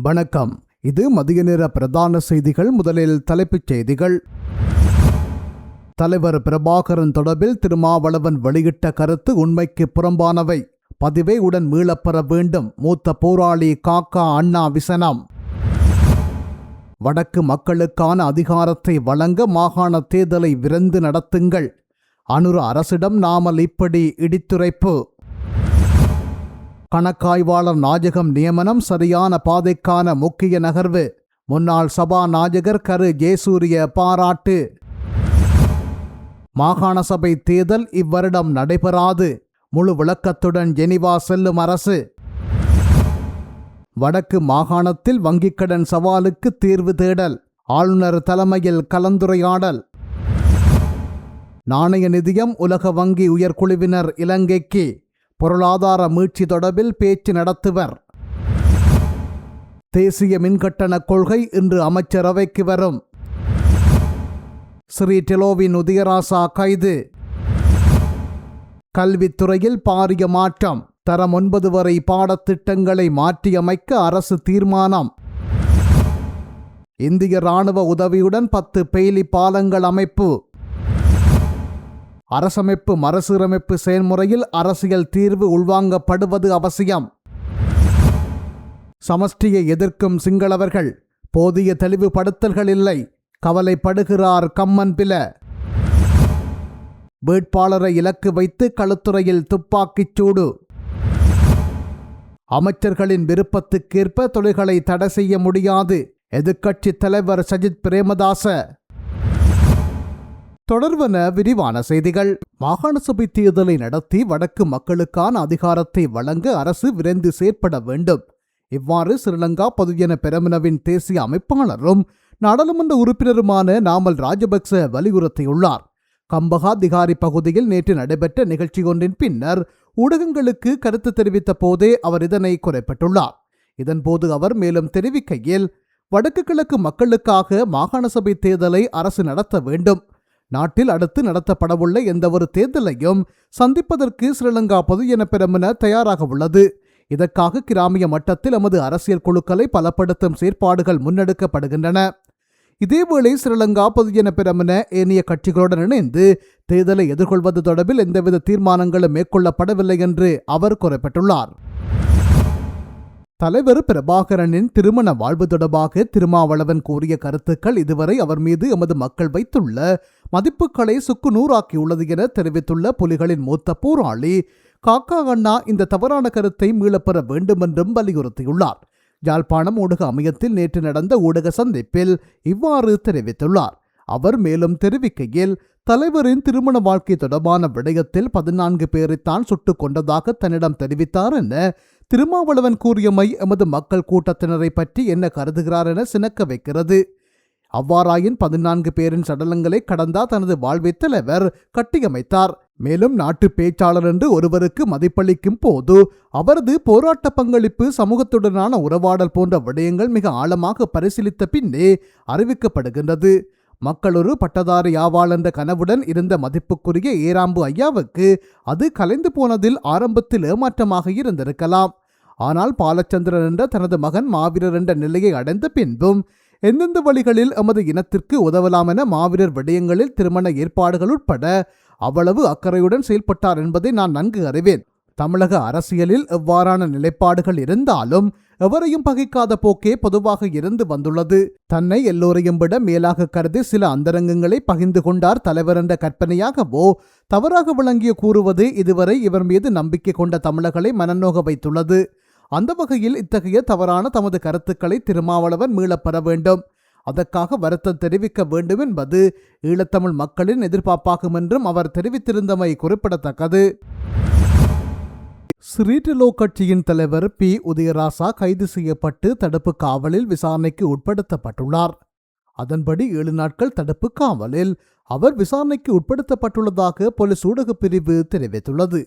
வணக்கம். இது மதிய நேர பிரதான செய்திகள். முதலில் தலைப்புச் செய்திகள். தலைவர் பிரபாகரன் தொடர்பில் திருமாவளவன் வெளியிட்ட கருத்து உண்மைக்கு புறம்பானவை. பதிவை உடன் மீளப்பெற வேண்டும். மூத்த போராளி காக்கா அண்ணா விசனம். வடக்கு மக்களுக்கான அதிகாரத்தை வழங்க மாகாண தேர்தலை விரைந்து நடத்துங்கள். அனுர அரசிடம் நாமல் இப்படி இடித்துரைப்பு. கணக்காய்வாளர் நாயகம் நியமனம் சரியான பாதைக்கான முக்கிய நகர்வு. முன்னாள் சபாநாயகர் கரு ஜெயசூரிய பாராட்டு. மாகாண சபை தேர்தல் இவ்வருடம் நடைபெறாது. முழு விளக்கத்துடன் ஜெனிவா செல்லும் அரசு. வடக்கு மாகாணத்தில் வங்கிக்கடன் சவாலுக்கு தீர்வு தேடல். ஆளுநர் தலைமையில் கலந்துரையாடல். நாணய நிதியம் உலக வங்கி உயர்குழுவினர் இலங்கைக்கு. பொருளாதார மீட்சி தொடர்பில் பேச்சு நடத்துவர். தேசிய மின்கட்டண கொள்கை இன்று அமைச்சரவைக்கு வரும். ஸ்ரீ டெலோவின் உதயராசா கைது. கல்வித்துறையில் பாரிய மாற்றம். தரம் 9 வரை பாடத்திட்டங்களை மாற்றியமைக்க அரசு தீர்மானம். இந்திய இராணுவ உதவியுடன் 10 பெய்லி பாலங்கள் அமைப்பு. அரசமைப்பு மறுசீரமைப்பு செயல்முறையில் அரசியல் தீர்வு உள்வாங்கப்படுவது அவசியம். சமஷ்டியை எதிர்க்கும் சிங்களவர்கள். போதிய தெளிவுபடுத்தல்கள் இல்லை. கவலைப்படுகிறார் கம்மன் பில. வேட்பாளரை இலக்கு வைத்து களுத்துறையில் துப்பாக்கிச் சூடு. அமைச்சர்களின் விருப்பத்துக்கேற்ப தொழில்களை தடை செய்ய முடியாது. எதிர்க்கட்சித் தலைவர் சஜித் பிரேமதாச. தொடர்வன விரிவான செய்திகள். மாகாண சபை தேர்தலை நடத்தி வடக்கு மக்களுக்கான அதிகாரத்தை வழங்க அரசு விரைந்து செயற்பட வேண்டும். இவ்வாறு ஸ்ரீலங்கா பொதுஜன பெரமுனவின் தேசிய அமைப்பாளரும் நாடாளுமன்ற உறுப்பினருமான நாமல் ராஜபக்ச வலியுறுத்தியுள்ளார். கம்பகா திகாரி பகுதியில் நேற்று நடைபெற்ற நிகழ்ச்சி ஒன்றின் பின்னர் ஊடகங்களுக்கு கருத்து தெரிவித்த போதே அவர் இதனை குறிப்பிட்டுள்ளார். இதன்போது அவர் மேலும் தெரிவிக்கையில், வடக்கு கிழக்கு மக்களுக்காக மாகாண சபை தேர்தலை அரசு நடத்த வேண்டும். நாட்டில் அடுத்து நடத்தப்படவுள்ள எந்தவொரு தேர்தலையும் சந்திப்பதற்கு ஸ்ரீலங்கா பொதுஜன பெரமுன தயாராக உள்ளது. இதற்காக கிராமிய மட்டத்தில் எமது அரசியல் குழுக்களை பலப்படுத்தும் செயற்பாடுகள் முன்னெடுக்கப்படுகின்றன. இதேவேளை ஸ்ரீலங்கா பொதுஜன பெரமுன ஏனைய கட்சிகளுடன் இணைந்து தேர்தலை எதிர்கொள்வது தொடர்பில் எந்தவித தீர்மானங்களும் மேற்கொள்ளப்படவில்லை என்று அவர் குறிப்பிட்டுள்ளார். தலைவர் பிரபாகரனின் திருமண வாழ்வு தொடர்பாக திருமாவளவன் கூறிய கருத்துக்கள் இதுவரை அவர் மீது எமது மக்கள் வைத்துள்ள மதிப்புகளை சுக்குநூறாக்கியுள்ளது என தெரிவித்துள்ள புலிகளின் மூத்த போராளி காக்கா அண்ணா இந்த தவறான கருத்தை மீளப்பெற வேண்டும் என்றும் வலியுறுத்தியுள்ளார். யாழ்ப்பாணம் ஊடக அமையத்தில் நேற்று நடந்த ஊடக சந்திப்பில் இவ்வாறு தெரிவித்துள்ளார். அவர் மேலும் தெரிவிக்கையில், தலைவரின் திருமண வாழ்க்கை தொடர்பான விடயத்தில் 14 பேரைத்தான் சுட்டுக் கொண்டதாக தன்னிடம் தெரிவித்தார் என திருமாவளவன் கூறியமை எமது மக்கள் கூட்டத்தினரை பற்றி என்ன கருதுகிறார் என சினக்க வைக்கிறது. அவ்வாறாயின் 14 பேரின் சடலங்களை கடந்தா தனது வாழ்வை தலைவர் கட்டியமைத்தார். மேலும் நாட்டு பேச்சாளர் என்று ஒருவருக்கு மதிப்பளிக்கும் போது அவரது போராட்ட பங்களிப்பு, சமூகத்துடனான உறவாடல் போன்ற விடயங்கள் மிக ஆழமாக பரிசீலித்த பின்னே அறிவிக்கப்படுகின்றது. மக்கள் ஒரு பட்டதாரி ஆவாள் என்ற கனவுடன் இருந்த மதிப்புக்குரிய ஏராம்பு ஐயாவுக்கு அது கலைந்து போனதில் ஆரம்பத்தில் ஏமாற்றமாக இருந்திருக்கலாம். ஆனால் பாலச்சந்திரன் என்ற தனது மகன் மாவீரர் என்ற நிலையை அடைந்த பின்பும் எந்தெந்த வழிகளில் எமது இனத்திற்கு உதவலாம் என மாவீரர் விடயங்களில் திருமண ஏற்பாடுகள் உட்பட அவ்வளவு அக்கறையுடன் செயல்பட்டார் என்பதை நான் நன்கு அறிவேன். தமிழக அரசியலில் எவ்வாறான நிலைப்பாடுகள் இருந்தாலும் எவரையும் பகைக்காத போக்கே பொதுவாக இருந்து வந்துள்ளது. தன்னை எல்லோரையும் விட மேலாக கருதி சில அந்தரங்கங்களை பகிர்ந்து கொண்டார் தலைவர் என்ற கற்பனையாகவோ தவறாக விளங்கிய கூறுவது இதுவரை இவர் மீது நம்பிக்கை கொண்ட தமிழர்களை மனநோக வைத்துள்ளது. அந்த வகையில் இத்தகைய தவறான தமது கருத்துக்களை திருமாவளவன் மீளப்பெற வேண்டும். அதற்காக வருத்தம் தெரிவிக்க வேண்டும் என்பது ஈழத்தமிழ் மக்களின் எதிர்பார்ப்பாகும் என்றும் அவர் தெரிவித்திருந்தமை குறிப்பிடத்தக்கது. ஸ்ரீடெலோ கட்சியின் தலைவர் பி. உதயராசா கைது செய்யப்பட்டு தடுப்பு காவலில் விசாரணைக்கு உட்படுத்தப்பட்டுள்ளார். அதன்படி 7 நாட்கள் தடுப்பு காவலில் அவர் விசாரணைக்கு உட்படுத்தப்பட்டுள்ளதாக போலீஸ் ஊடக பிரிவு தெரிவித்துள்ளது.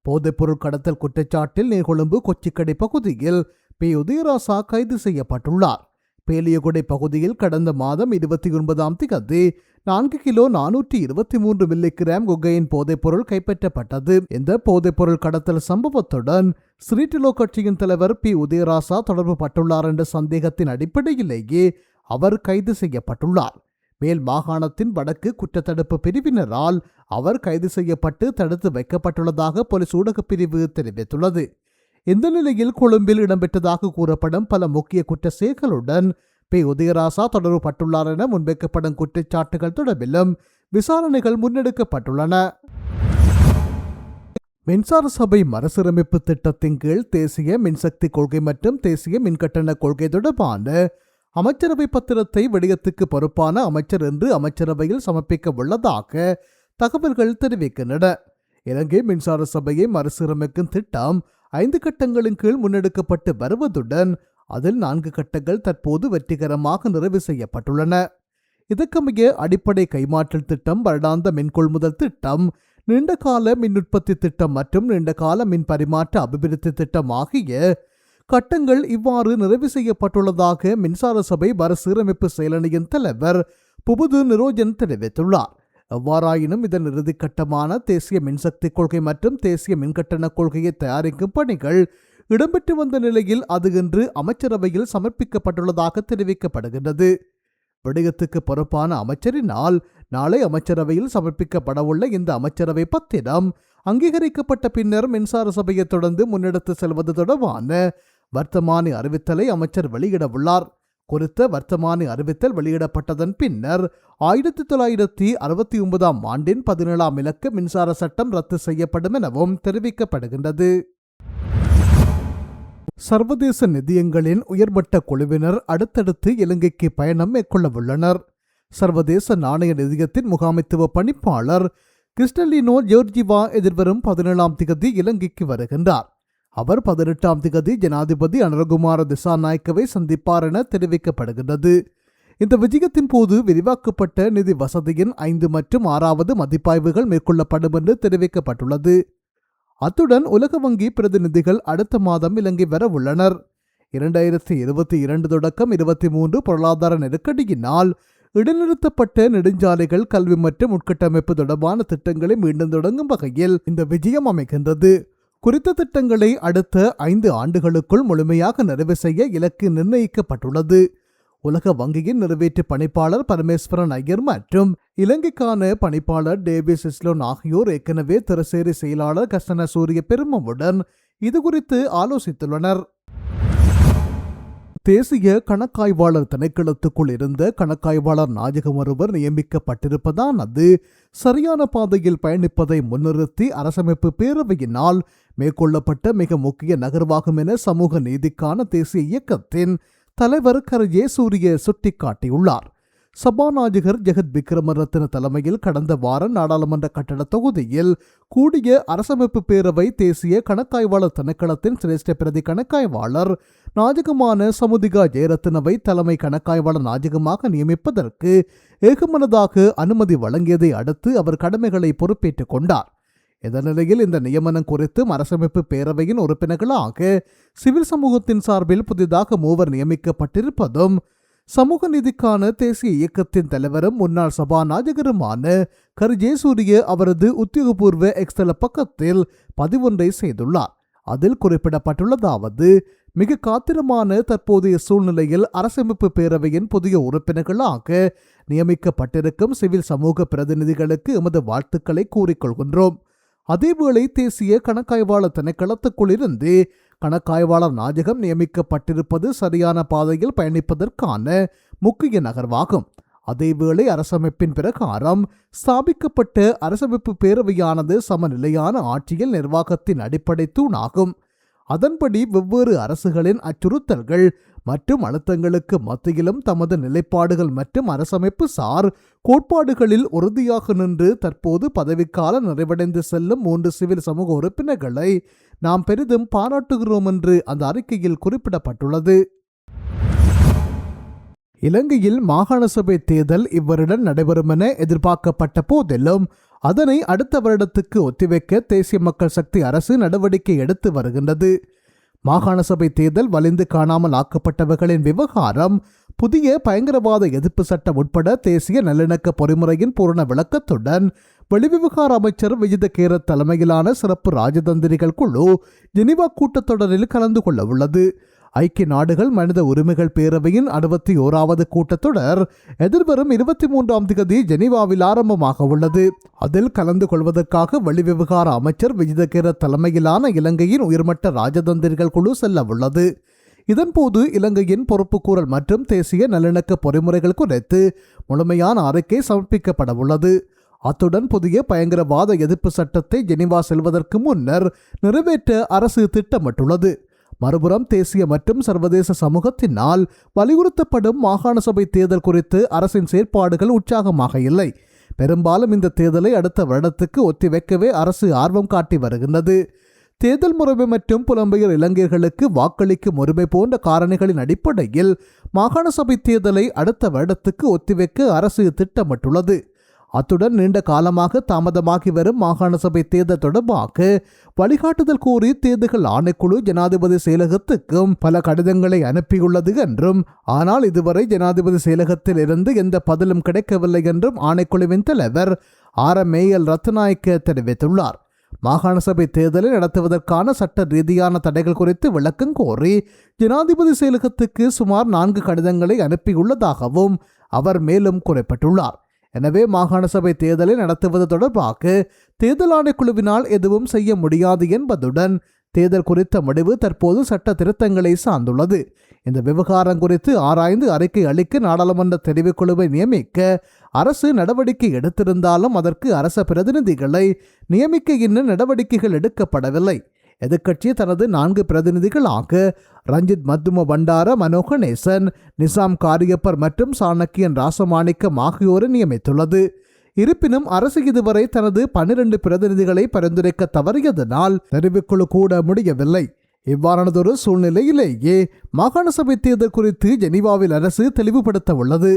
போதைப்பொருள் கடத்தல் குற்றச்சாட்டில் நீர்கொழும்பு கொச்சிக்கடை பகுதியில் பி. உதயராசா கைது செய்யப்பட்டுள்ளார். பேலியகுடை பகுதியில் கடந்த மாதம் 29ஆம் தேதி 4 கிலோ 423 மில்லிகிராம் கொகையின் போதைப்பொருள் கைப்பற்றப்பட்டது. இந்த போதைப்பொருள் கடத்தல் சம்பவத்துடன் ஸ்ரீடிலோ கட்சியின் தலைவர் பி உதயராசா தொடர்பு பட்டுள்ளார் என்ற சந்தேகத்தின் அடிப்படையிலேயே அவர் கைது செய்யப்பட்டுள்ளார். மேல் மாகாணத்தின் வடக்கு குற்றத்தடுப்பு பிரிவினரால் அவர் கைது செய்யப்பட்டு தடுத்து வைக்கப்பட்டுள்ளதாக போலீஸ் ஊடகப் பிரிவு தெரிவித்துள்ளது. இந்த நிலையில் கொழும்பில் இடம்பெற்றதாக கூறப்படும் பல முக்கிய குற்ற செயல்களுடன் பி உதயராசா தொடர்பு பட்டுள்ளார் என முன்வைக்கப்படும் குற்றச்சாட்டுகள் தொடர்பிலும் விசாரணைகள் முன்னெடுக்கப்பட்டுள்ளன. மின்சார சபை மறுசீரமைப்பு திட்டத்தின் கீழ் தேசிய மின்சக்தி கொள்கை மற்றும் தேசிய மின்கட்டண கொள்கை தொடர்பான அமைச்சரவை பத்திரத்தை விடயத்துக்கு பொறுப்பான அமைச்சர் என்று அமைச்சரவையில் சமர்ப்பிக்க உள்ளதாக தகவல்கள் தெரிவிக்கின்றன. இலங்கை மின்சார சபையை மறுசீரமைக்கும் திட்டம் 5 கட்டங்களின் கீழ் முன்னெடுக்கப்பட்டு வருவதுடன் அதில் 4 கட்டங்கள் தற்போது வெற்றிகரமாக நிறைவு செய்யப்பட்டுள்ளன. இதற்கமைய அடிப்படை கைமாற்றல் திட்டம், வருடாந்த மின் கொள்முதல் திட்டம், நீண்டகால மின் உற்பத்தி திட்டம் மற்றும் நீண்டகால மின் பரிமாற்ற அபிவிருத்தி திட்டம் ஆகிய கட்டங்கள் இவ்வாறு நிறைவு செய்யப்பட்டுள்ளதாக மின்சார சபை மறுசீரமைப்பு செயலணியின் தலைவர் புபுது நிரோஜன் தெரிவித்துள்ளார். எவ்வாறாயினும் இதன் இறுதிக்கட்டமான தேசிய மின்சக்தி கொள்கை மற்றும் தேசிய மின்கட்டண கொள்கையை தயாரிக்கும் பணிகள் இடம்பெற்று வந்த நிலையில் அது இன்று அமைச்சரவையில் சமர்ப்பிக்கப்பட்டுள்ளதாக தெரிவிக்கப்படுகின்றது. விடயத்துக்கு பொறுப்பான அமைச்சரினால் நாளை அமைச்சரவையில் சமர்ப்பிக்கப்படவுள்ள இந்த அமைச்சரவை பத்திரம் அங்கீகரிக்கப்பட்ட பின்னர் மின்சார சபையை தொடர்ந்து முன்னெடுத்து செல்வது தொடர்பான வர்த்தமானி அறிவித்தலை அமைச்சர் வெளியிடவுள்ளார். குறித்த வர்த்தமானி அறிவித்தல் வெளியிடப்பட்டதன் பின்னர் 1969 ஆண்டின் 17ஆம் இலக்க மின்சார சட்டம் ரத்து செய்யப்படும் எனவும் தெரிவிக்கப்படுகின்றது. சர்வதேச நிதியங்களின் உயர்மட்ட குழுவினர் அடுத்தடுத்து இலங்கைக்கு பயணம் மேற்கொள்ளவுள்ளனர். சர்வதேச நாணய நிதியத்தின் முகாமைத்துவ பணிப்பாளர் கிறிஸ்டலினோ ஜோர்ஜிவா எதிர்வரும் 17ஆம் திகதி இலங்கைக்கு வருகின்றார். அவர் 18ஆம் திகதி ஜனாதிபதி அனுரகுமார திசாநாயக்கவை சந்திப்பார் என தெரிவிக்கப்படுகின்றது. இந்த விஜயத்தின் போது விரிவாக்கப்பட்ட நிதி வசதியின் 5 மற்றும் 6வது மதிப்பாய்வுகள் மேற்கொள்ளப்படும் என்று தெரிவிக்கப்பட்டுள்ளது. அத்துடன் உலக வங்கி பிரதிநிதிகள் அடுத்த மாதம் இலங்கை வர உள்ளனர். 2022 தொடக்கம் 23 பொருளாதார நெருக்கடியினால் இடைநிறுத்தப்பட்ட நெடுஞ்சாலைகள், கல்வி மற்றும் உட்கட்டமைப்பு தொடர்பான திட்டங்களை மீண்டும் தொடங்கும் வகையில் இந்த விஜயம் அமைகின்றது. குறித்த திட்டங்களை அடுத்த 5 ஆண்டுகளுக்குள் முழுமையாக நிறைவு செய்ய இலக்கு நிர்ணயிக்கப்பட்டுள்ளது. உலக வங்கியின் நிறைவேற்று பணிப்பாளர் பரமேஸ்வரன் ஐயர் மற்றும் இலங்கைக்கான பணிப்பாளர் டேவிஸ் இஸ்லோன் ஆகியோர் ஏற்கனவே திரசேரி செயலாளர் கசன சூரிய பெருமவுடன் இதுகுறித்து ஆலோசித்துள்ளனர். தேசிய கணக்காய்வாளர் திணைக்களத்துக்குள் இருந்த கணக்காய்வாளர் நாயகம் ஒருவர் நியமிக்கப்பட்டிருப்பதானது சரியான பாதையில் பயணிப்பதை முன்னிறுத்தி அரசமைப்பு பேரவையினால் மேற்கொள்ளப்பட்ட மிக முக்கிய நகர்வாகும் என சமூக நீதிக்கான தேசிய இயக்கத்தின் தலைவர் ஜெயசூரிய சுட்டிக்காட்டியுள்ளார். சபாநாயகர் ஜெகத் விக்ரமரத்ன தலைமையில் கடந்த வாரம் நாடாளுமன்ற கட்டட தொகுதியில் கூடிய அரசமைப்பு பேரவை தேசிய கணக்காய்வாளர் திணைக்களத்தின் சிரேஷ்ட பிரதி கணக்காய்வாளர் நாயகமான சமுதிகா ஜெயரத்னவை தலைமை கணக்காய்வாளர் நாயகமாக நியமிப்பதற்கு ஏகமனதாக அனுமதி வழங்கியதை அடுத்து அவர் கடமைகளை பொறுப்பேற்றுக் கொண்டார். இந்த நிலையில் இந்த நியமனம் குறித்து அரசமைப்பு பேரவையின் உறுப்பினர்களாக சிவில் சமூகத்தின் சார்பில் புதிதாக 3 நியமிக்கப்பட்டிருப்பதும் சமூக நீதிக்கான தேசிய இயக்கத்தின் தலைவரும் முன்னாள் சபாநாயகருமான ஜெயசூரிய அவரது உத்தியோகபூர்வ எக்ஸ்தல பக்கத்தில் பதிவொன்றை செய்துள்ளார். அதில் குறிப்பிடப்பட்டுள்ளதாவது: மிக காத்திரமான தற்போதைய சூழ்நிலையில் அரசமைப்பு பேரவையின் புதிய உறுப்பினர்களாக நியமிக்கப்பட்டிருக்கும் சிவில் சமூக பிரதிநிதிகளுக்கு எமது வாழ்த்துக்களை கூறிக்கொள்கின்றோம். அதேவேளை தேசிய கணக்காய்வாளர் திணைக்களத்துக்குள் இருந்து கணக்காய்வாளர் நாயகம் நியமிக்கப்பட்டிருப்பது சரியான பாதையில் பயணிப்பதற்கான முக்கிய நகர்வாகும். அதேவேளை அரசமைப்பின் பிரகாரம் ஸ்தாபிக்கப்பட்ட அரசமைப்பு பேரவையானது சமநிலையான ஆட்சியில் நிர்வாகத்தின் அடிப்படை தூணாகும். அதன்படி வெவ்வேறு அரசுகளின் அச்சுறுத்தல்கள் மற்றும் அழுத்தங்களுக்கு மத்தியிலும் தமது நிலைப்பாடுகள் மற்றும் அரசமைப்பு சார் கோட்பாடுகளில் உறுதியாக நின்று தற்போது பதவிக்கால நிறைவடைந்து செல்லும் 3 சிவில் சமூக உறுப்பினர்களை நாம் பெரிதும் பாராட்டுகிறோம் என்று அந்த அறிக்கையில் குறிப்பிடப்பட்டுள்ளது. இலங்கையில் மாகாண சபை தேர்தல் இவ்வருடம் நடைபெறும் என எதிர்பார்க்கப்பட்ட போதிலும் அதனை அடுத்த வருடத்துக்கு ஒத்திவைக்க தேசிய மக்கள் சக்தி அரசு நடவடிக்கை எடுத்து வருகின்றது. மாகாண சபை தேர்தல் வலிந்து காணாமல் ஆக்கப்பட்டவர்களின் விவகாரம் புதிய பயங்கரவாத எதிர்ப்பு சட்டம் உட்பட தேசிய நல்லிணக்க பொறிமுறையின் பூரண விளக்கத்துடன் வெளிவிவகார அமைச்சர் விஜித கேரத் தலைமையிலான சிறப்பு ராஜதந்திரிகள் குழு ஜெனீவா கூட்டத்தொடரில் கலந்து கொள்ள உள்ளது. ஐக்கிய நாடுகள் மனித உரிமைகள் பேரவையின் 61வது கூட்டத்தொடர் எதிர்வரும் 23ஆம் தேதி ஜெனீவாவில் ஆரம்பமாக உள்ளது. அதில் கலந்து கொள்வதற்காக வெளிவிவகார அமைச்சர் விஜித கேரத் தலைமையிலான இலங்கையின் உயர்மட்ட ராஜதந்திரிகள் குழு செல்ல உள்ளது. இதன்போது இலங்கையின் பொறுப்புக்கூறல் மற்றும் தேசிய நல்லிணக்க பொறிமுறைகள் குறித்து முழுமையான அறிக்கை சமர்ப்பிக்கப்பட உள்ளது. அத்துடன் புதிய பயங்கரவாத எதிர்ப்பு சட்டத்தை ஜெனீவா செல்வதற்கு முன்னர் நிறைவேற்ற அரசு திட்டமிட்டுள்ளது. மறுபுறம் தேசிய மற்றும் சர்வதேச சமூகத்தினால் வலியுறுத்தப்படும் மாகாண சபை தேர்தல் குறித்து அரசின் செயற்பாடுகள் உற்சாகமாக இல்லை. பெரும்பாலும் இந்த தேர்தலை அடுத்த வருடத்துக்கு ஒத்திவைக்கவே அரசு ஆர்வம் காட்டி வருகின்றது. தேர்தல் முறைமை மற்றும் புலம்பெயர் இளைஞர்களுக்கு வாக்களிக்கும் உரிமை போன்ற காரணிகளின் அடிப்படையில் மாகாண சபை தேர்தலை அடுத்த வருடத்துக்கு ஒத்திவைக்க அரசு திட்டமிட்டுள்ளது. அத்துடன் நீண்ட காலமாக தாமதமாகி வரும் மாகாண சபை தேர்தல் தொடர்பாக வழிகாட்டுதல் கோரி தேர்தல்கள் ஆணைக்குழு ஜனாதிபதி செயலகத்துக்கும் பல கடிதங்களை அனுப்பியுள்ளது என்றும், ஆனால் இதுவரை ஜனாதிபதி செயலகத்தில் இருந்து எந்த பதிலும் கிடைக்கவில்லை என்றும் ஆணைக்குழுவின் தலைவர் RMAL ரத்நாயக்க தெரிவித்துள்ளார். மாகாண சபை தேர்தலை நடத்துவதற்கான சட்ட ரீதியான தடைகள் குறித்து விளக்கம் கோரி ஜனாதிபதி செயலகத்துக்கு சுமார் 4 கடிதங்களை அனுப்பியுள்ளதாகவும் அவர் மேலும் குறிப்பிட்டுள்ளார். எனவே மாகாண சபை தேர்தலை நடத்துவது தொடர்பாக தேர்தல் ஆணைக்குழுவினால் எதுவும் செய்ய முடியாது என்பதுடன் தேர்தல் குறித்த முடிவு தற்போது சட்ட திருத்தங்களை சார்ந்துள்ளது. இந்த விவகாரம் குறித்து ஆராய்ந்து அறிக்கை அளிக்க நாடாளுமன்ற தெரிவுக்குழுவை நியமிக்க அரசு நடவடிக்கை எடுத்திருந்தாலும் அதற்கு அரச பிரதிநிதிகளை நியமிக்க இன்னும் நடவடிக்கைகள் எடுக்கப்படவில்லை. எதிர்க்கட்சி தனது 4 பிரதிநிதிகளாக ரஞ்சித் மத்தும பண்டார, மனோகநேசன், நிசாம் காரியப்பர் மற்றும் சாணக்கியன் ராசமாணிக்கம் ஆகியோரை நியமித்துள்ளது. இருப்பினும் அரசு இதுவரை தனது 12 பிரதிநிதிகளை பரிந்துரைக்க தவறியதனால் தெரிவுக்குழு கூட முடியவில்லை. இவ்வாறானதொரு சூழ்நிலையிலேயே மாகாண சபை தேர்தல் குறித்து ஜெனீவாவில் அரசு தெளிவுபடுத்த உள்ளது.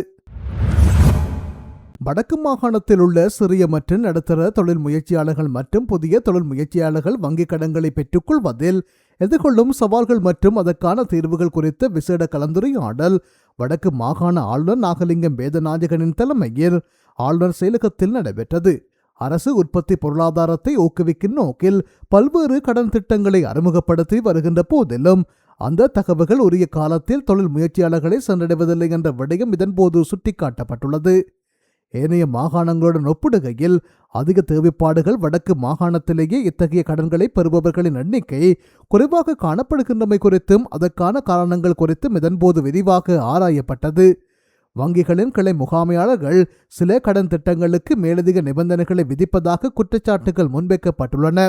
வடக்கு மாகாணத்தில் உள்ள சிறிய மற்றும் நடுத்தர தொழில் முயற்சியாளர்கள் மற்றும் புதிய தொழில் முயற்சியாளர்கள் வங்கிக் கடன்களை பெற்றுக்கொள்வதில் எதிர்கொள்ளும் சவால்கள் மற்றும் அதற்கான தீர்வுகள் குறித்த விசேட கலந்துரையாடல் வடக்கு மாகாண ஆளுநர் நாகலிங்கம் வேதநாயகனின் தலைமையில் ஆளுநர் செயலகத்தில் நடைபெற்றது. அரசு உற்பத்தி பொருளாதாரத்தை ஊக்குவிக்கும் நோக்கில் பல்வேறு கடன் திட்டங்களை அறிமுகப்படுத்தி வருகின்ற போதிலும் அந்த தகவல்கள் உரிய காலத்தில் தொழில் முயற்சியாளர்களை சென்றடைவதில்லை என்ற விடயம் இதன்போது சுட்டிக்காட்டப்பட்டுள்ளது. ஏனைய மாகாணங்களுடன் ஒப்பிடுகையில் அதிக தேவைப்பாடுகள் வடக்கு மாகாணத்திலேயே இத்தகைய கடன்களை பெறுபவர்களின் எண்ணிக்கை குறைவாக காணப்படுகின்றமை குறித்தும் அதற்கான காரணங்கள் குறித்தும் இதன்போது விரிவாக ஆராயப்பட்டது. வங்கிகளின் கிளை முகாமையாளர்கள் சில கடன் திட்டங்களுக்கு மேலதிக நிபந்தனைகளை விதிப்பதாக குற்றச்சாட்டுகள் முன்வைக்கப்பட்டுள்ளன.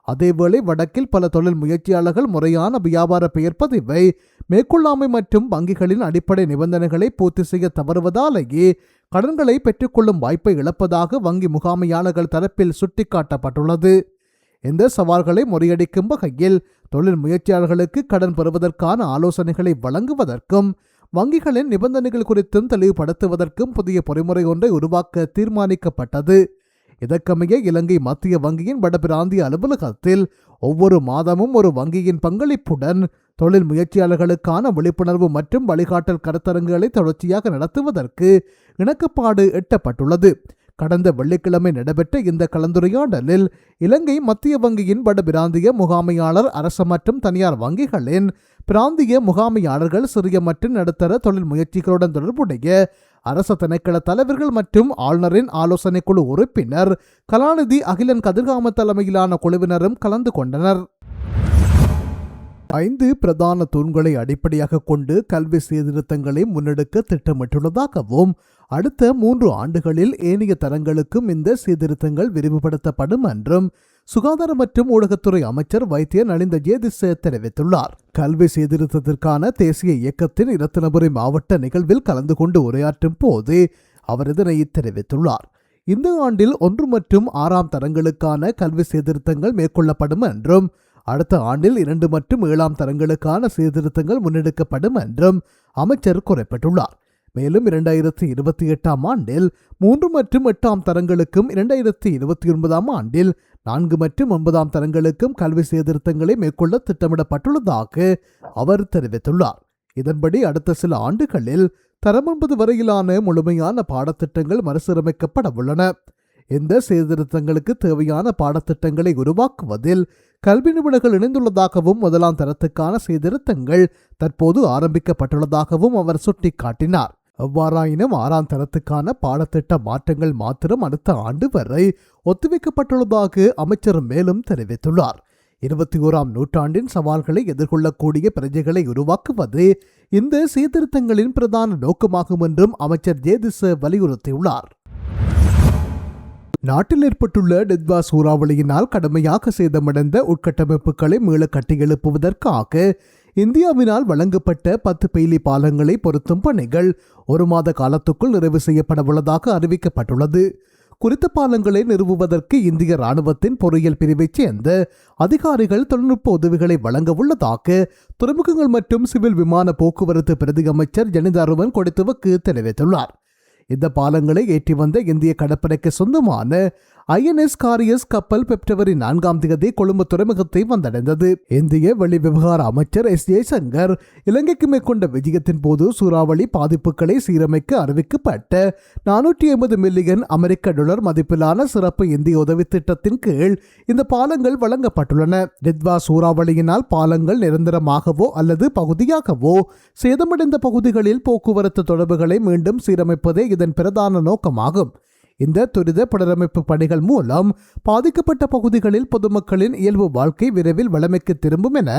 அதேவேளை வடக்கில் பல தொழில் முயற்சியாளர்கள் முறையான வியாபார பெயர் பதிவை மேற்கொள்ளாமை மற்றும் வங்கிகளின் அடிப்படை நிபந்தனைகளை பூர்த்தி செய்ய தவறுவதாலேயே கடன்களை பெற்றுக்கொள்ளும் வாய்ப்பை இழப்பதாக வங்கி முகாமையாளர்கள் தரப்பில் சுட்டிக்காட்டப்பட்டுள்ளது. இந்த சவால்களை முறியடிக்கும் வகையில் தொழில் முயற்சியாளர்களுக்கு கடன் பெறுவதற்கான ஆலோசனைகளை வழங்குவதற்கும் வங்கிகளின் நிபந்தனைகள் குறித்தும் தெளிவுபடுத்துவதற்கும் புதிய பொறிமுறை ஒன்றை உருவாக்க தீர்மானிக்கப்பட்டது. இதற்கமைய இலங்கை மத்திய வங்கியின் வடபிராந்திய அலுவலகத்தில் ஒவ்வொரு மாதமும் ஒரு வங்கியின் பங்களிப்புடன் தொழில் முயற்சியாளர்களுக்கான விழிப்புணர்வு மற்றும் வழிகாட்டல் கருத்தரங்குகளை தொடர்ச்சியாக நடத்துவதற்கு இணக்கப்பாடு எட்டப்பட்டுள்ளது. கடந்த வெள்ளிக்கிழமை நடைபெற்ற இந்த கலந்துரையாடலில் இலங்கை மத்திய வங்கியின் வடபிராந்திய முகாமையாளர், அரசு மற்றும் தனியார் வங்கிகளின் பிராந்திய முகாமையாளர்கள், சிறிய மற்றும் நடுத்தர தொழில் முயற்சிகளுடன் தொடர்புடைய அரச திணைக்கள தலைவர்கள் மற்றும் ஆளுநரின் ஆலோசனை குழு உறுப்பினர் கலாநிதி அகிலன் கதிர்காம தலைமையிலான குழுவினரும் கலந்து கொண்டனர். 5 பிரதான தூண்களை அடிப்படையாக கொண்டு கல்வி சீர்திருத்தங்களை முன்னெடுக்க திட்டமிட்டுள்ளதாகவும் அடுத்த 3 ஆண்டுகளில் ஏனைய தரங்களுக்கும் இந்த சீர்திருத்தங்கள் விரிவுபடுத்தப்படும் என்றும் சுகாதார மற்றும் ஊடகத்துறை அமைச்சர் வைத்திய நலிந்த ஜேதிச தெரிவித்துள்ளார். கல்வி சீர்திருத்தத்திற்கான தேசிய இயக்கத்தின் இரத்தினபுரி மாவட்ட நிகழ்வில் கலந்து கொண்டு உரையாற்றும் போது அவர் இதனை தெரிவித்துள்ளார். இந்த ஆண்டில் 1 மற்றும் 6ஆம் தரங்களுக்கான கல்வி சீர்திருத்தங்கள் மேற்கொள்ளப்படும் என்றும் அடுத்த ஆண்டில் 2 மற்றும் 7ஆம் தரங்களுக்கான சீர்திருத்தங்கள் முன்னெடுக்கப்படும் என்றும் அமைச்சர் குறிப்பிட்டுள்ளார். மேலும் 2028ஆம் ஆண்டில் 3 மற்றும் 8ஆம் தரங்களுக்கும் 2029ஆம் ஆண்டில் 4 மற்றும் 9ஆம் தரங்களுக்கும் கல்வி சீர்திருத்தங்களை மேற்கொள்ள திட்டமிடப்பட்டுள்ளதாக அவர் தெரிவித்துள்ளார். இதன்படி அடுத்த சில ஆண்டுகளில் தரம் 9 வரையிலான முழுமையான பாடத்திட்டங்கள் மறுசீரமைக்கப்பட உள்ளன. இந்த சீர்திருத்தங்களுக்கு தேவையான பாடத்திட்டங்களை உருவாக்குவதில் கல்வி நிபுணர்கள் இணைந்துள்ளதாகவும் முதலாம் தரத்துக்கான சீர்திருத்தங்கள் தற்போது ஆரம்பிக்கப்பட்டுள்ளதாகவும் அவர் சுட்டிக்காட்டினார். எவ்வாறாயினும் 6ஆம் தரத்துக்கான பாடத்திட்ட மாற்றங்கள் மாத்திரம் அடுத்த ஆண்டு வரை ஒத்திவைக்கப்பட்டுள்ளதாக அமைச்சர் மேலும் தெரிவித்துள்ளார். 21ஆம் நூற்றாண்டின் சவால்களை எதிர்கொள்ளக்கூடிய பிரஜைகளை உருவாக்குவது இந்த சீர்திருத்தங்களின் பிரதான நோக்கமாகும் என்றும் அமைச்சர் ஜேதிச வலியுறுத்தியுள்ளார். நாட்டில் ஏற்பட்டுள்ள டித்வா சூறாவளியினால் கடுமையாக சேதமடைந்த உட்கட்டமைப்புகளை மீள கட்டியெழுப்புவதற்காக இந்தியாவினால் வழங்கப்பட்ட 10 பெய்லி பாலங்களை பொருத்தும் பணிகள் 1 மாத காலத்துக்குள் நிறைவு செய்யப்பட உள்ளதாக அறிவிக்கப்பட்டுள்ளது. குறித்த பாலங்களை நிறுவுவதற்கு இந்திய ராணுவத்தின் பொறியியல் பிரிவைச் சேர்ந்த அதிகாரிகள் தொழில்நுட்ப உதவிகளை வழங்க உள்ளதாக துறைமுகங்கள் மற்றும் சிவில் விமான போக்குவரத்து பிரதி அமைச்சர் ஜனிதாருவன் கொடித்துவக்கு தெரிவித்துள்ளார். இந்த பாலங்களை ஏற்றி வந்த இந்திய கடற்படைக்கு சொந்தமான INS காரியஸ் கப்பல் பிப்ரவரி 4ஆம் தேதி கொழும்பு துறைமுகத்தை வந்தடைந்தது. இந்திய வெளிவிவகார அமைச்சர் S. ஜெய்சங்கர் இலங்கைக்கு மேற்கொண்ட விஜயத்தின் போது சூறாவளி பாதிப்புகளை சீரமைக்க அறிவிக்கப்பட்ட $450 மில்லியன் அமெரிக்க மதிப்பிலான சிறப்பு இந்திய உதவி திட்டத்தின் கீழ் இந்த பாலங்கள் வழங்கப்பட்டுள்ளன. டித்வா சூறாவளியினால் பாலங்கள் நிரந்தரமாகவோ அல்லது பகுதியாகவோ சேதமடைந்த பகுதிகளில் போக்குவரத்து தொடர்புகளை மீண்டும் சீரமைப்பதே இதன் பிரதான நோக்கமாகும். இந்த துரித புனரமைப்பு பணிகள் மூலம் பாதிக்கப்பட்ட பகுதிகளில் பொதுமக்களின் இயல்பு வாழ்க்கை விரைவில் வளமைக்கு திரும்பும் என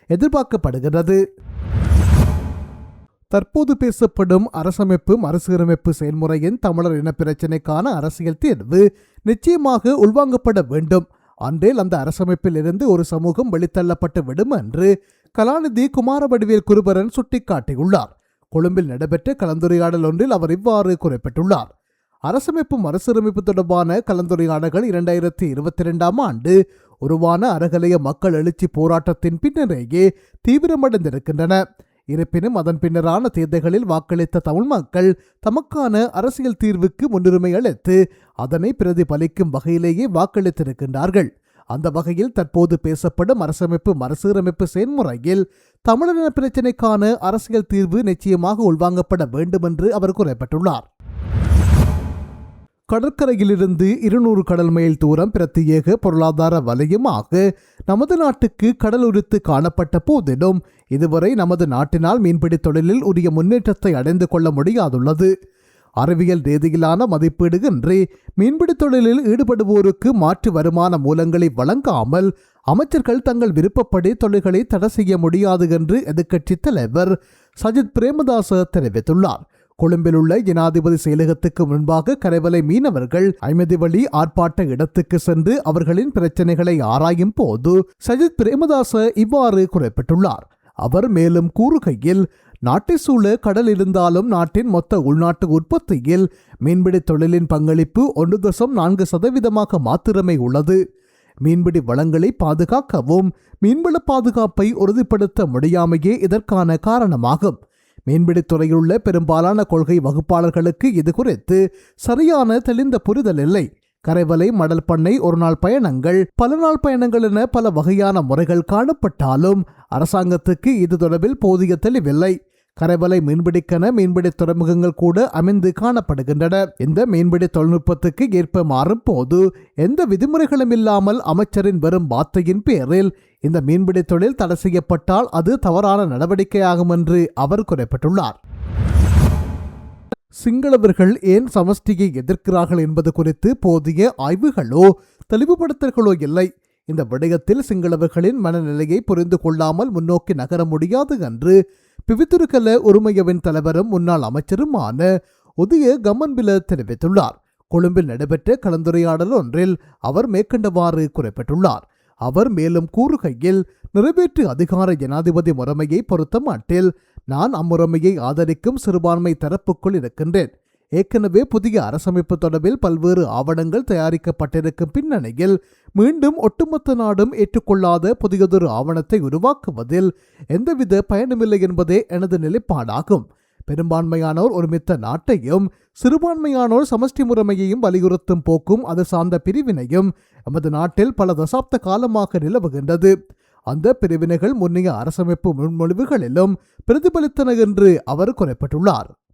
எதிர்பார்க்கப்படுகிறது. தற்போது பேசப்படும் அரசமைப்பு மறுசீரமைப்பு செயல்முறையின் தமிழர் இன பிரச்சினைக்கான அரசியல் தீர்வு நிச்சயமாக உள்வாங்கப்பட வேண்டும். அன்றில் அந்த அரசமைப்பில் இருந்து ஒரு சமூகம் வெளித்தள்ளப்பட்டு விடும் என்று கலாநிதி குமாரவடிவேல் குருபரன் சுட்டிக்காட்டியுள்ளார். கொழும்பில் நடைபெற்ற கலந்துரையாடல் ஒன்றில் அவர் இவ்வாறு குறிப்பிட்டுள்ளார். அரசமைப்பு மறுசீரமைப்பு தொடர்பான கலந்துரையாடல்கள் 2022ஆம் ஆண்டு உருவான அறகலைய மக்கள் எழுச்சி போராட்டத்தின் பின்னரேயே தீவிரமடைந்திருக்கின்றன. இருப்பினும் அதன் பின்னரான தேர்தல்களில் வாக்களித்த தமிழ் மக்கள் தமக்கான அரசியல் தீர்வுக்கு முன்னுரிமை அளித்து அதனை பிரதிபலிக்கும் வகையிலேயே வாக்களித்திருக்கின்றார்கள். அந்த வகையில் தற்போது பேசப்படும் அரசமைப்பு மறுசீரமைப்பு செயல்முறையில் தமிழரின பிரச்சினைக்கான அரசியல் தீர்வு நிச்சயமாக உள்வாங்கப்பட வேண்டும் என்று அவர் குறிப்பிட்டுள்ளார். கடற்கரையிலிருந்து 200 கடல் மைல் தூரம் பிரத்யேக பொருளாதார வலயமாக நமது நாட்டுக்கு கடல் உரித்து காணப்பட்ட போதிலும் இதுவரை நமது நாட்டினால் மீன்பிடி தொழிலில் உரிய முன்னேற்றத்தை அடைந்து கொள்ள முடியாதுள்ளது. அறிவியல் ரீதியிலான மதிப்பீடு இன்றி மீன்பிடி தொழிலில் ஈடுபடுவோருக்கு மாற்று வருமான மூலங்களை வழங்காமல் அமைச்சர்கள் தங்கள் விருப்பப்படி தொழில்களை தடை செய்ய முடியாது என்று எதிர்க்கட்சி தலைவர் சஜித் பிரேமதாச தெரிவித்துள்ளார். கொழும்பில் உள்ள ஜனாதிபதி செயலகத்துக்கு முன்பாக கரைவலை மீனவர்கள் ஐமதி வழி ஆர்ப்பாட்ட இடத்துக்கு சென்று அவர்களின் பிரச்சனைகளை ஆராயும் போது சஜித் பிரேமதாச இவ்வாறு குறிப்பிட்டுள்ளார். அவர் மேலும் கூறுகையில், நாட்டை சூழ கடல் இருந்தாலும் நாட்டின் மொத்த உள்நாட்டு உற்பத்தியில் மீன்பிடி தொழிலின் பங்களிப்பு 1.4% மாத்திரமே உள்ளது. மீன்பிடி வளங்களை பாதுகாக்கவும் மீன்வள பாதுகாப்பை உறுதிப்படுத்த முடியாமையே இதற்கான காரணமாகும். மீன்பிடி துறையிலுள்ள பெரும்பாலான கொள்கை வகுப்பாளர்களுக்கு இது குறித்து சரியான தெளிந்த புரிதல் இல்லை. கரைவலை, மடல் பண்ணை, ஒரு நாள் பயணங்கள், பல நாள் பயணங்கள் என பல வகையான முறைகள் காணப்பட்டாலும் அரசாங்கத்துக்கு இது தொடர்பில் போதிய தெளிவில்லை. கரைவலை மீன்பிடிக்கென மீன்பிடி துறைமுகங்கள் கூட அமைந்து காணப்படுகின்றன. இந்த மீன்பிடி தொழில்நுட்பத்துக்கு ஏற்ப மாறும் போது எந்த விதிமுறைகளும் இல்லாமல் அமைச்சரின் வெறும் வார்த்தையின் பேரில் இந்த மீன்பிடி தொழில் தடை செய்யப்பட்டால் அது தவறான நடவடிக்கையாகும் என்று அவர் குறிப்பிட்டுள்ளார். சிங்களவர்கள் ஏன் சமஷ்டியை எதிர்க்கிறார்கள் என்பது குறித்து போதிய ஆய்வுகளோ தெளிவுபடுத்தல்களோ இல்லை. இந்த விடயத்தில் சிங்களவர்களின் மனநிலையை புரிந்து கொள்ளாமல் முன்னோக்கி நகர முடியாது என்று பிவித்துருக்கல உரிமையவின் தலைவரும் முன்னாள் அமைச்சருமான உதய கமன்பில தெரிவித்துள்ளார். கொழும்பில் நடைபெற்ற கலந்துரையாடல் ஒன்றில் அவர் மேற்கண்டவாறு குறிப்பிட்டுள்ளார். அவர் மேலும் கூறுகையில், நிறைவேற்று அதிகார ஜனாதிபதி முறைமையை பொறுத்த மட்டில் நான் அம்முறைமையை ஆதரிக்கும் சிறுபான்மை தரப்புக்குள் இருக்கின்றேன். ஏற்கனவே புதிய அரசமைப்பு தொடர்பில் பல்வேறு ஆவணங்கள் தயாரிக்கப்பட்டிருக்கும் பின்னணியில் மீண்டும் ஒட்டுமொத்த நாடும் ஏற்றுக்கொள்ளாத புதியதொரு ஆவணத்தை உருவாக்குவதில் எந்தவித பயனுமில்லை என்பதே எனது நிலைப்பாடாகும். பெரும்பான்மையானோர் ஒருமித்த நாட்டையும் சிறுபான்மையானோர் சமஷ்டி முறைமையையும் வலியுறுத்தும் போக்கும் அது சார்ந்த பிரிவினையும் எமது நாட்டில் பல தசாப்த காலமாக நிலவுகின்றது. அந்த பிரிவினைகள் முன்னைய அரசமைப்பு முன்மொழிவுகளிலும் பிரதிபலித்தன என்று அவர் குறிப்பிட்டுள்ளார்.